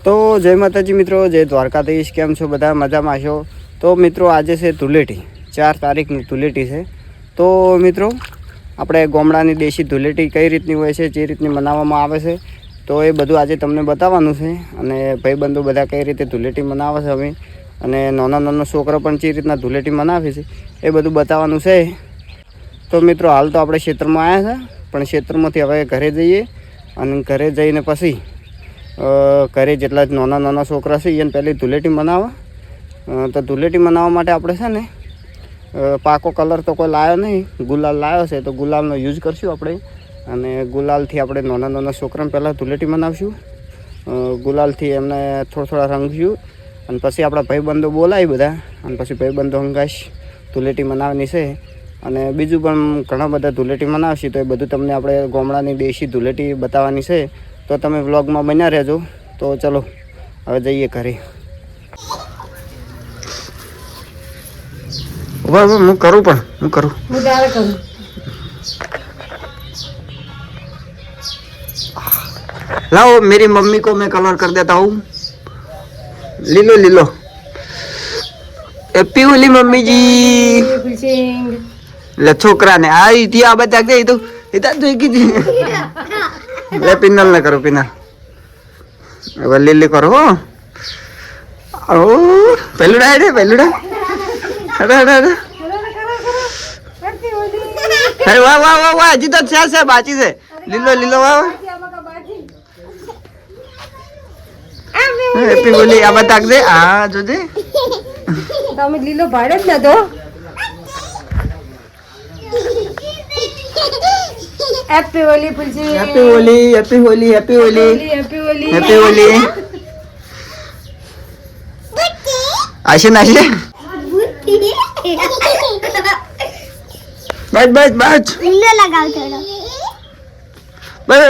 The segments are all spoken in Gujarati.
તો જય માતાજી મિત્રો, જય દ્વારકાધીશ. કેમ છો બધા? મજામાં છો? તો મિત્રો આજે છે ધૂળેટી, 4 તારીખની ધૂળેટી છે. તો મિત્રો આપણે ગામડાની દેશી ધૂળેટી કઈ રીતની હોય છે, જે રીતની મનાવવામાં આવે છે, તો એ બધું આજે તમને બતાવવાનું છે. અને ભાઈબંધો બધા કઈ રીતે ધૂળેટી મનાવે છે હવે, અને નાના છોકરા પણ જે રીતના ધૂળેટી મનાવે છે એ બધું બતાવવાનું છે. તો મિત્રો હાલ તો આપણે ક્ષેત્રમાં આવ્યા છે, પણ ક્ષેત્રમાંથી હવે ઘરે જઈએ અને ઘરે જઈને પછી ઘરે જેટલા નાના છોકરા છે એને પહેલી ધૂળેટી મનાવવા. તો ધૂળેટી મનાવવા માટે આપણે છે ને પાકો કલર તો કોઈ લાવ્યો નહીં, ગુલાલ લાવ્યો છે. તો ગુલાલનો યુઝ કરશું આપણે, અને ગુલાલથી આપણે નાના છોકરાને પહેલાં ધૂળેટી મનાવશું. ગુલાલથી એમને થોડા રંગશું, અને પછી આપણા ભાઈબંધો બોલાવી બધા, અને પછી ભાઈબંધો હંગાશ ધૂળેટી મનાવવાની છે. અને બીજું પણ ઘણા બધા ધૂળેટી મનાવશે. તો એ બધું તમને આપણે ગામડાની દેશી ધૂળેટી બતાવવાની છે. તો તમે વ્લોગમાં બન્યા રહેજો. તો ચલો હવે જઈએ ઘરે. હું કરું लाओ मेरी मम्मी को मैं कलर कर देता हूँ. लीलो हैप्पी होली मम्मी जी. ले छोकरा ने आई थी आ बता गई तो इधर तो की ले पिनल ना करो, पिनल अब लीली करो. ओ पेलुड़ा है, पेलुड़ा. अरे वाह वाह वाह वाह, हजी तो है बाची से. लीलो वाह. હેપી હોલી આ બતાકજે. આ જોજે તમે લીલો ભાડે જ નતો. હેપી હોલી ફુલજી. Happy Holi, happy Holi, happy Holi, happy Holi, happy Holi. આશે નાશે બસ લીલો લગાવ થોડો. બસ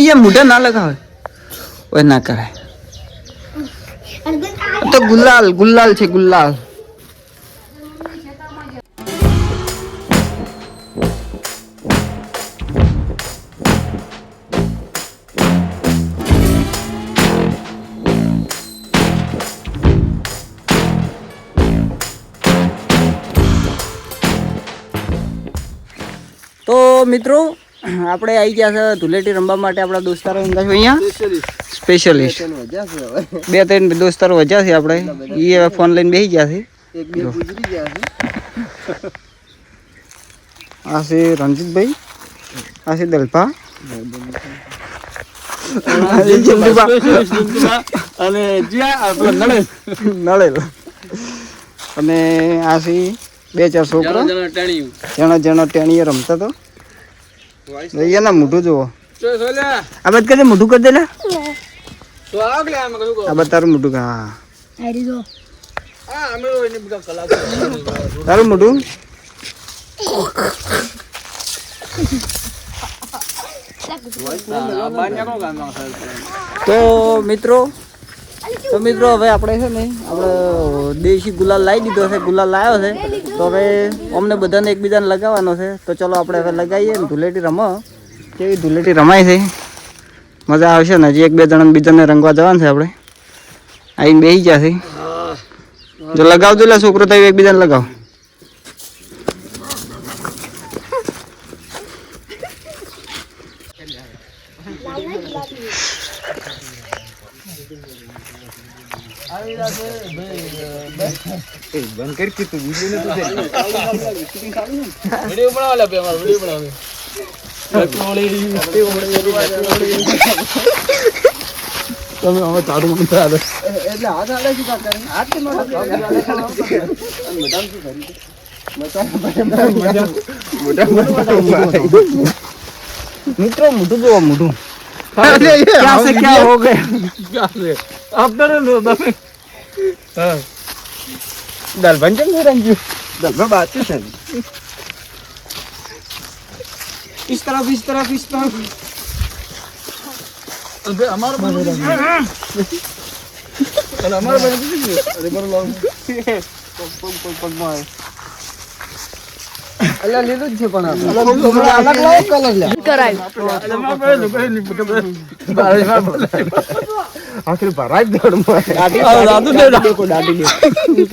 ये मुझे ना लगावे, वो ना कराय. तो गुलाल છે ગુલાલ. તો મિત્રો આપણે આવી ગયા છે ધૂળેટી રમવા માટે. આપણા દોસ્તારો અહીંયા સ્પેશિયલિસ્ટ 2-3 દોસ્તારો વજ્યા છે આપણે. એ હવે ફોન લઈને બેસી ગયા છે. આ છે રણજીતભાઈ, આ છે દલપા અને નળેલ, અને આ છે 2-4 છોકરા જણા ટેણીએ રમતા તો. એના મોઢું જુઓ. આ બધ કરે મોઢું કરી દે. આ બધ તારું મોઢું. હા તારું મોઢું. તો મિત્રો હવે આપણે છે ને આપણે દેશી ગુલાલ લાવી દીધો છે, ગુલાલ લાવ્યો છે. તો હવે અમને બધાને એકબીજાને લગાવવાનો છે. તો ચલો આપણે હવે લગાવીએ ને ધૂળેટી રમો. કેવી ધૂળેટી રમાય છે, મજા આવશે ને. હજી 1-2 જણાને બીજાને રંગવા જવાનું છે. આપણે આવીને બેસી ગયા છે. જો લગાવજો લે છોકરો, તો એકબીજાને લગાવ. બંધ કરી કે તું વિડિયો ને વિડિયો બનાવ લે. અમાર વિડિયો બનાવે તમે હવે તારું મન થાય એટલે હાથ આડે શું કરે? હાથ કે મોટા મિત્રો મોટું જોવો, મોટું क्या से क्या हो गया आपने हाँ दाल बन जाएंगे रंजू दाल में बात है सर. इस तरफ अबे हमारा बन अरे हमारा बन अरे बन लो पग मार અલ્યા લીલું જ છે પણ અલગ લાવો કલર લે आखिर भराई दौड़ में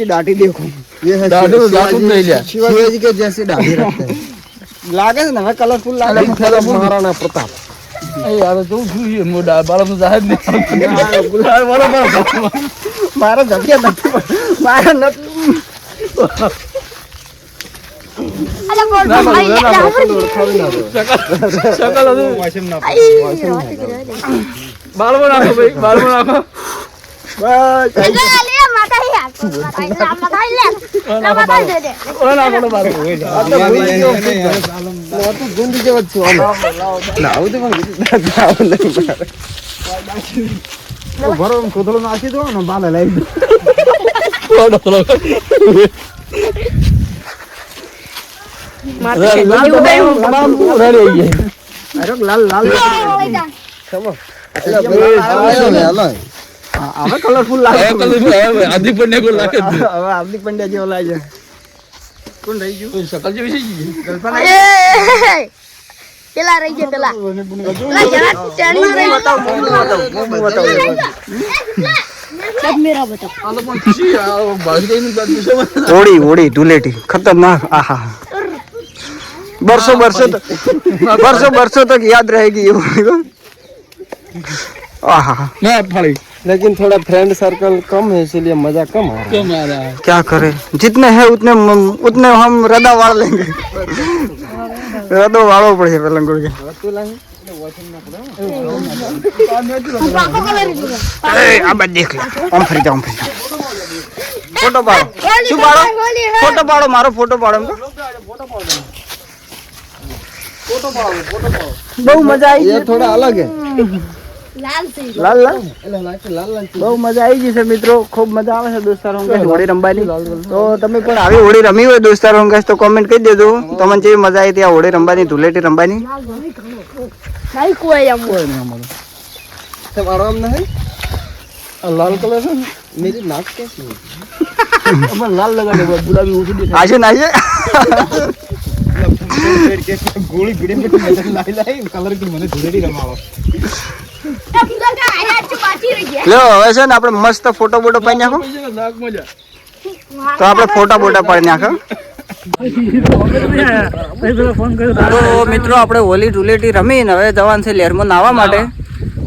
दाढ़ी देखो ये है शिवाजी के जैसे दाढ़ी रखते हैं लागे ना हमें कलरफुल लागे महाराणा प्रताप यार जो જોઈએ મોડા બાળક જાહેર ને મારા જગ્યા નથી મારા નથી અલા કોણ ભાઈ શકલ બાળકો નાખો ભાઈ બાળકો નાખો બસ લે માતા હી માતા લે માતા દે દે ઓલા નાખો બાળકો તો ગુંડી જેવો છું ના આવું તો ભરો કોથળો નાખી દો ને બાલે લઈ લાલ લાલ હવે કલરફુલ લાગે હાર્દિક પંડ્યા કો લાગે હવે હાર્દિક પંડ્યા જેવો લાગે કોણ રહી ગયું શકલ જેવી છે પેલા રહી ગયા પેલા જરા ટેણી રહી सब मेरा बता આલો પણ ખુશી આ બાજરી ની બાત છે હોળી હોળી ધૂળેટી ખતરનાક આહા बरसों बरसों तक याद रहेगी ये आहा ના ફાળી लेकिन थोड़ा फ्रेंड सर्कल कम है इसलिए मजा कम आ रहा है કેમ આ रहा है क्या करें जितने हैं उतने हम रदा वाड़ लेंगे रदो वाड़ो पड़े पलंगोड़ के अब देख ले हम फरी जाऊं फोटो पाड़ो शू पाड़ो फोटो पाड़ो मारो फोटो पाड़ो बहु मजा आई ये थोड़ा अलग है लाल से લાલ લાલ બહુ મજા આવી ગઈ છે મિત્રો ખૂબ મજા આવે છે દોસ્તારો હોળી રમવાની તો તમે પણ આવી હોળી રમી હોય દોસ્તારો તો કોમેન્ટ કરી દેજો તમને જેવી મજા આવી ત્યાં હોળી રમવાની ધૂળેટી રમવાની नहीं कोई हम તમારો આમ નહીં લાલ કલર છે मेरी नाक कैसी है અમાર લાલ લગાડે બુડા બી ઉઠી દે આજે ના છે ગોળી ગડી નજર લાઈ લાઈ કલર કે મને ધૂળેટી રમાવો લ્યો હવે છે ને આપણે મસ્ત ફોટો બોટો પાડી નાખો નાક મજા તો આપણે ફોટા બોટા પાડી નાખો તો મિત્રો આપણે હોલી ધૂળેટી રમીને હવે જવાનું છે લહેરમાં નાહવા માટે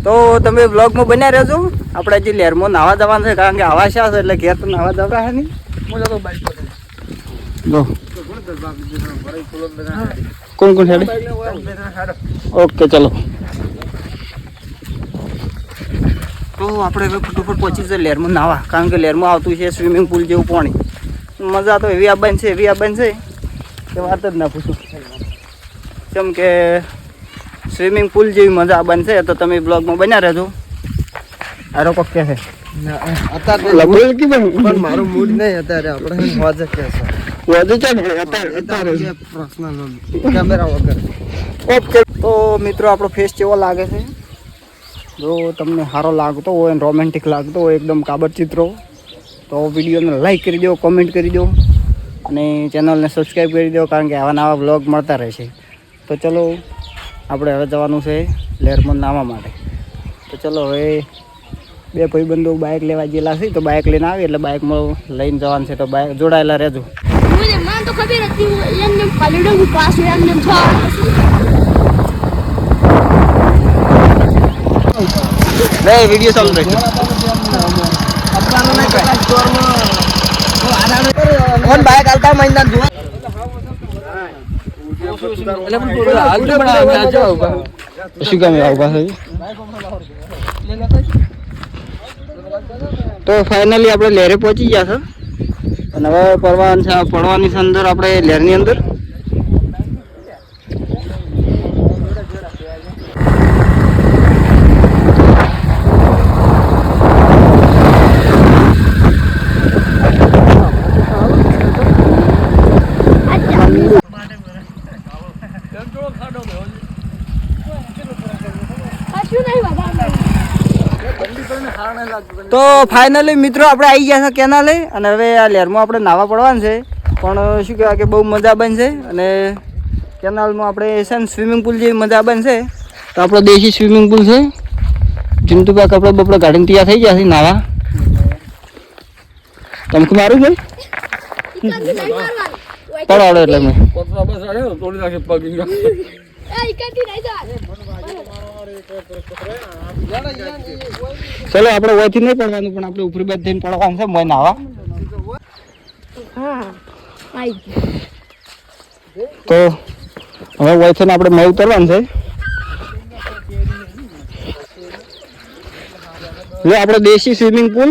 તો તમે બ્લોગમાં બન્યા રહેજો આપણે હજી લહેરમાં નાહવા જવાનું છે કારણ કે આવા છે એટલે ઘેર તો નાહવા જવા હે નહીં મજા તો બાઈક પર જો કોણ કોણ હેડે ઓકે ચલો તો આપણે હવે ફટાફટ પહોંચી જઈએ લહેરમાં નાહવા કારણ કે લહેરમાં આવતું છે સ્વિમિંગ પુલ જેવું પાણી મજા તો એવી આબાન છે કે વાત જ ના પૂછું કેમ કે સ્વિમિંગ પુલ જેવી મજા આબાન છે તો તમે બ્લોગમાં બન્યા રહેજો આરો કોક કે છે પણ મારું મૂડ નહીં અત્યારે આપણે વાજે કે કેમેરા વગર ઓકે તો મિત્રો આપણો ફેસ કેવો લાગે છે જો તમને સારો લાગતો હોય રોમેન્ટિક લાગતો હોય એકદમ કાબડ ચિત્રો તો વિડીયોને લાઈક કરી દો કોમેન્ટ કરી દો અને ચેનલને સબસ્ક્રાઈબ કરી દો કારણ કે આવા નવા વ્લોગ મળતા રહેશે તો ચલો આપણે હવે જવાનું છે લહેરમાં નાહવા માટે તો ચલો હવે બે ભાઈબંધો બાઇક લેવા ગયેલા છે તો બાઇક લઈને આવી એટલે બાઇકમાં લઈને જવાનું છે તો બાઇક જોડાયેલા રહેજો मुझे मैं तो कभी रहती हूँ ये कॉलिडोर के पास है हमने नहीं वीडियो चालू रही कौन बाइक आलता महीना जो उसी का मेरा होगा सही તો ફાઇનલી આપણે લહેરે પહોંચી ગયા છે અને હવે પડવાની છે અંદર આપણે લહેરની અંદર તો ફાઇનલી મિત્રો આપણે આવી ગયા છે કેનાલે અને હવે આ લહેરમાં આપણે નાવા પડવાનું છે પણ શું કહેવાય કે બહુ મજા બનશે. અને કેનાલમાં આપણે છે ને સ્વિમિંગ પુલ જેવી મજા બનશે. તો આપણો દેશી સ્વિમિંગ પુલ છે. ચિંતુભાઈ કપડા બપડા ગાડીને તૈયાર થઈ ગયા છે નાવા. તમે મારું ભાઈ પડાડો એટલે મેં ચલો આપણે ઓયથી નહીં પડવાનું પણ આપણે ઉપરી બાદ થઈને પડવાનું છે મોય નાવા. તો હવે ઓયથી આપણે મોય ઉતરવાનું છે. જો આપણે દેશી સ્વિમિંગ પુલ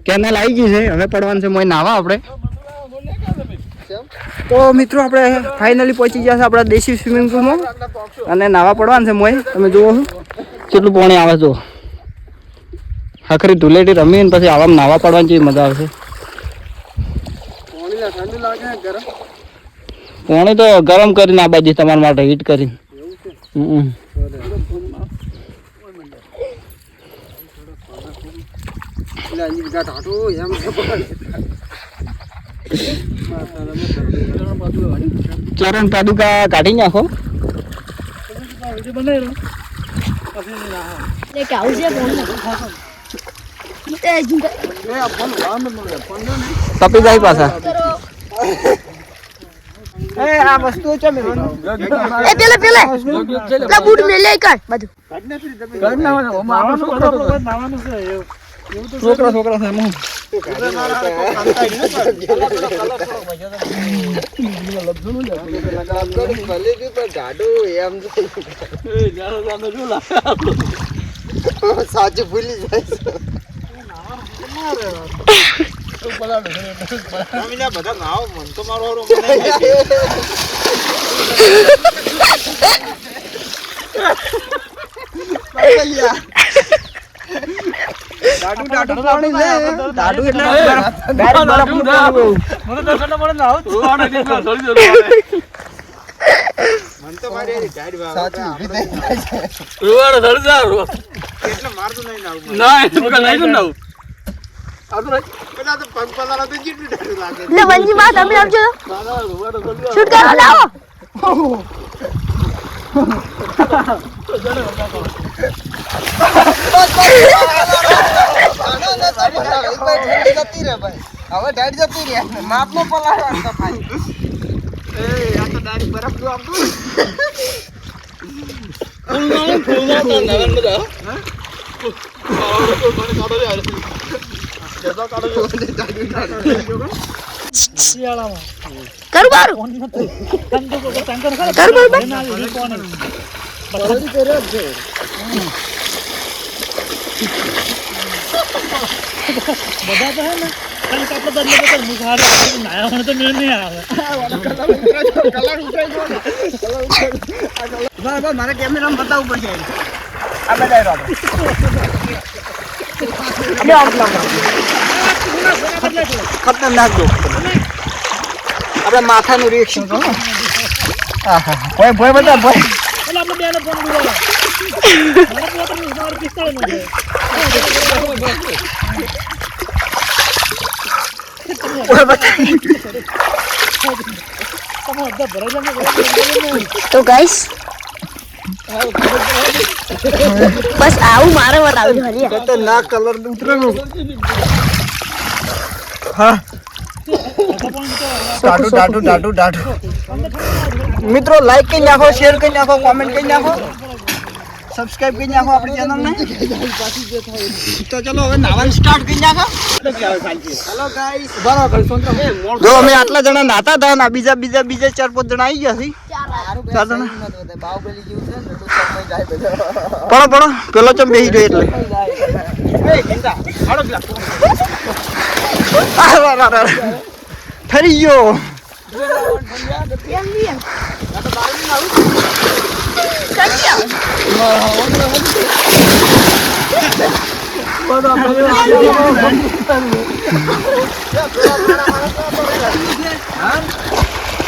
કેનાલ આવી ગઈ છે. હવે પડવાનું છે મોય નાવા આપણે. તો મિત્રો આપણે ફાઇનલી પહોંચી ગયા છે આપણા દેશી સ્વિમિંગ પુલમાં અને નાવા પડવાનું છે મોય. તમે જુઓ કેટલું પાણી આવે જો. આખરી ધૂળેટી રમીને પછી આવામાં નાવા પડવાની જેવી મજા આવશે. પાણી તો ગરમ કરીને આ બાજુ તમારા માટે હીટ કરીને. ચરણ પાદુકા કાઢી નાખો. તપી જાય પાછા. આ વસ્તુ પેલા બૂટ મે લે કર બધું છોકરા છોકરા છે સાચું ભૂલી જાય બધા નાવ મન તો મારો દાડુ દાડુ પાણી લે દાડુ એટલે ડાયરેક્ટ બરફ નું પાણી મને તો ઠંડા પડે નાવ થોડા કેટલા થોડી જરૂર મન તો મારી ગાડી વાવ સાચું ઉભી થઈ જાય રોડ ધડ જા એટલે મારતું નહીં નાવ ના એ તો નહીં નાવ આ તો પેલા તો પગ પલારા તો જેટલી ડાડુ લાગે લે વંજી માં તમે આવજો શૂટ કરો લાવો હવે ડાડ જતી રહ્યા માપ નો પલાળવા તો ખાલી એ આ તો ડાયરેક્ટ બરફ નું આપતું ફૂલના તો નવન બધા બધા તો હે ને ખાલી કાપડ બદલે બદલ મુખ હારે નાયા મને તો મેળ નહીં આવે કલર ઉતરાય મારે કેમેરામાં બતાવવું પડશે આ બધા ખતરનાક દો આપણે માથાનું રિએક્શન કરો ભય ભય બધા ભય એટલે આપણે બેને ફોન ઉડાડો મારે પોતાનું મારે પિસ્તોલ નો તો ગાઈસ બસ આવું મારે બતાવ્યું હરિયા તો ના કલર ઉતરેલું હા ટાટુ ટાટુ ટાટુ મિત્રો લાઈક કરી નાખો શેર કરી નાખો કોમેન્ટ કરી નાખો સબસ્ક્રાઇબ કરી નાખો આપણી ચેનલ ને તો ચલો હવે નાવાનું સ્ટાર્ટ કરી નાખો હેલો ગાઈસ બરાબર જો અમે આટલા જણા નાતા હતા ને બીજા 4-5 જણા આવી ગયા છે 4 જણા બાહુબલી જેવું છે ને તો સમય જાય પડો પેલો ચમ બેહી ગયો એટલે એ ગીતા હાડો પેલા ઠરી ગયો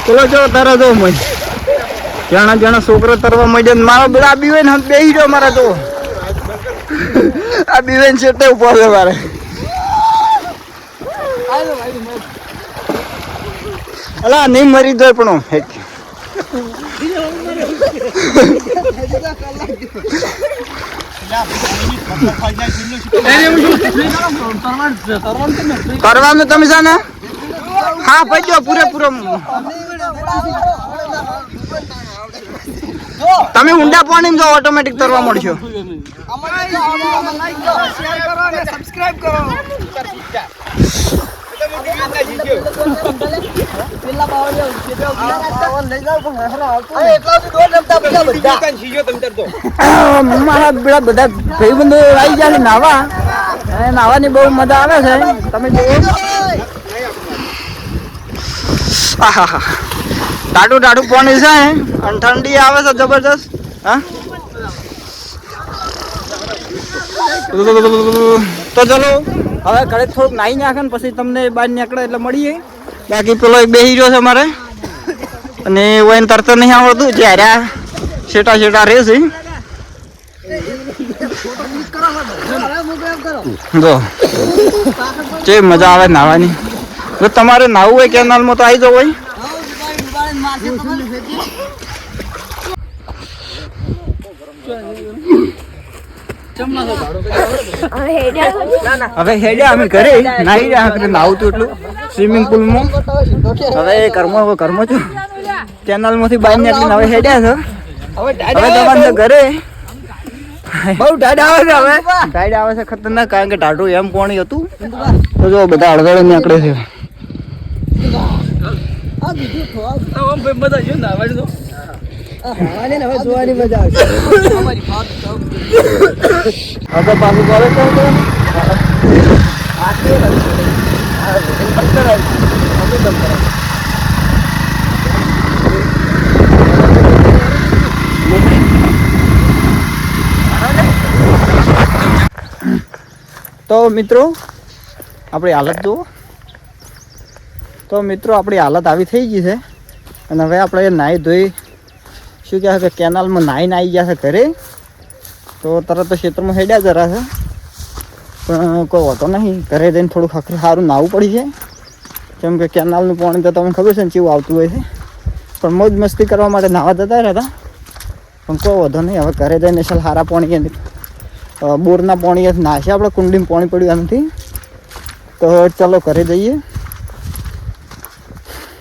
ચલો જો તારા જો મય જાણા છોકરો તરવા માંડ્યો ને મારો બેડા બીવે ને બેહી ગયો મારા તો આ બીવે ને છેટે ઉભો છે મારે અલા નહીં મરી દો પણ કરવાનું તમે છે ને હા પૈજો પૂરેપૂરો તમે ઊંડા પાણી જો ઓટોમેટિક તરવા મળશો મારા પેલા બધા ભાઈબંધો આવી ગયા છે નાવાની બહુ મજા આવે છે તમે જુઓ ટાટું પાણી છે અને ઠંડી આવે છે જબરદસ્ત હા તો ચલો હવે ઘરે થોડુંક નાહી નાખે ને પછી તમને બહાર નીકળે એટલે મળીએ બાકી પેલો એક બેસી રહ્યો છે મારે અને એને તરત નહીં આવડતું જ્યારે શેટા રહે છે જો જે મજા આવે નાહવાની જો તમારે નાહવું હોય કેનાલમાં તો આવી જાવ હોય હવે હેડ્યા અમે ઘરે નાહી રહ્યા નાવું તું એટલું સ્વિમિંગ પુલમાં હવે કર્મ છું કેનાલ માંથી બહાર નીકળીને હવે હેડ્યા છો હવે જવાનું ઘરે બહુ ટાઈડ આવે છે હવે ટાઈડ આવે છે ખતરનાક કારણ કે ટાઢું એમ પાણી હતું તો જો બધા અડધડે નીકળે છે જોવાની મજા આવશે હવે પાછું કોલે તો મિત્રો આપણી હાલત જુઓ તો મિત્રો આપણી હાલત આવી થઈ ગઈ છે અને હવે આપણે નાહી ધોઈ શું કહે છે કેનાલમાં નાહીને આવી ગયા છે ઘરે તો તરત તો ક્ષેત્રમાં હેડ્યા જરા છે પણ કોઈ હોતો નહીં ઘરે જઈને થોડું સારું નાહવું પડી છે કેમ કે કેનાલનું પાણી તો તમને ખબર છે ને કેવું આવતું હોય છે પણ મોજ મસ્તી કરવા માટે નાહવા જતા રહ્યા હતા પણ કોઈ વધો નહીં હવે ઘરે જઈને સારા પાણી બોરના પાણી નાશે આપણે કુંડીમાં પાણી પડ્યું નથી તો ચલો ઘરે જઈએ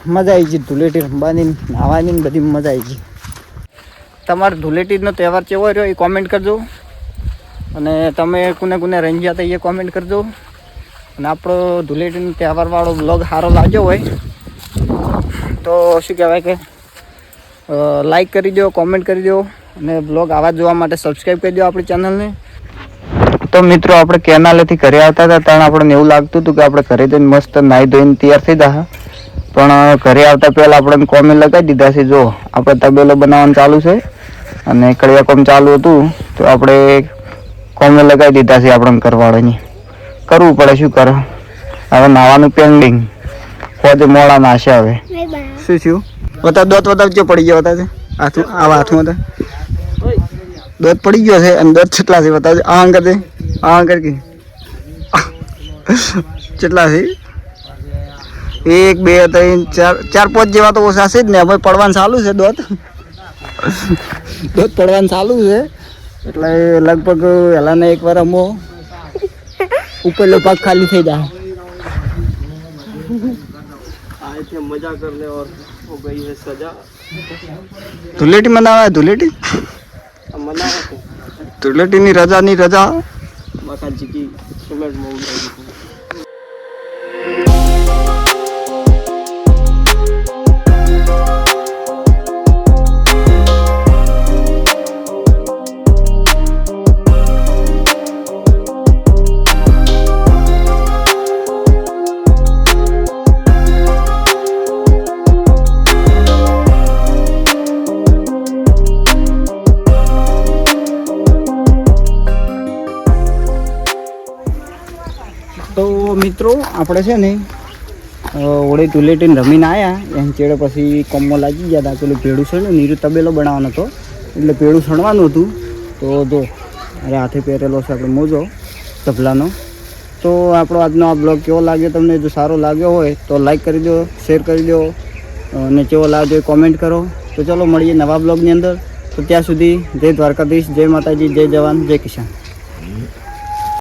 મજા આવી ગઈ ધૂળેટી રમવાની નાહવાની બધી મજા આવી ગઈ તમારો ધૂળેટીનો તહેવાર કેવો રહ્યો એ કોમેન્ટ કરજો અને તમે કોને રહી ગયા હતા એ કોમેન્ટ કરજો અને આપણો ધૂળેટીનો તહેવારવાળો બ્લોગ સારો લાગ્યો હોય તો શું કહેવાય કે લાઈક કરી દો કોમેન્ટ કરી દો અને બ્લોગ આવા જોવા માટે સબસ્ક્રાઈબ કરી દો આપણી ચેનલને તો મિત્રો આપણે કેનાલેથી ઘરે આવતા હતા ત્યારે આપણને એવું લાગતું હતું કે આપણે ઘરે જઈને મસ્ત નાહી ધોઈને તૈયાર થઈ ગયા પણ ઘરે આવતા પહેલાં આપણને કોમે લગાવી દીધા છે જો આપણે તબેલો બનાવવાનું ચાલુ છે અને કડિયા કોમ ચાલુ હતું તો આપણે કોમે લગાવી દીધા છે આપણને કરવાળાની કરવું પડે શું કરે હવે નાવાનું પેન્ડિંગ ખોદે મોડા નાશે હવે શું થયું બતા દોત જો પડી ગયો હતા હાથું આવા હાથમાં હતા દોત પડી ગયો છે અને દોત કેટલા છે બતાવજો આ અંકર છે આ અંકર કે કેટલા છે 1 2 3 4 5 જેવા તો ઓછા છે જ ને હવે પડવાનું ચાલુ છે દોત પડવાનું ચાલુ છે એટલે લગભગ પહેલાના એક વાર અમો ઉપરનો ભાગ ખાલી થઈ જાય मजा करने और हो गई है सजा धुलेटी मनावा है धुलेटी मनावा धुलेटी ની રજા માતાજી કી સુમેટ મોગ તો મિત્રો આપણે છે ને ઓળે ધૂલેટીને રમીને આવ્યા એમ ચેડે પછી કોમમાં લાગી ગયા હતા પેલું ભેડું છે ને નીરું તબેલો બનાવવાનો હતો એટલે ભેડું સણવાનું હતું તો જો અરે હાથે પહેરેલો છે આપણે મોજો તબલાનો તો આપણો આજનો આ બ્લોગ કેવો લાગ્યો તમને જો સારો લાગ્યો હોય તો લાઈક કરી દો શેર કરી દો અને કેવો લાગ્યો એ કોમેન્ટ કરો. તો ચલો મળીએ નવા બ્લોગની અંદર. તો ત્યાં સુધી જય દ્વારકાધીશ, જય માતાજી, જય જવાન, જય કિસાન.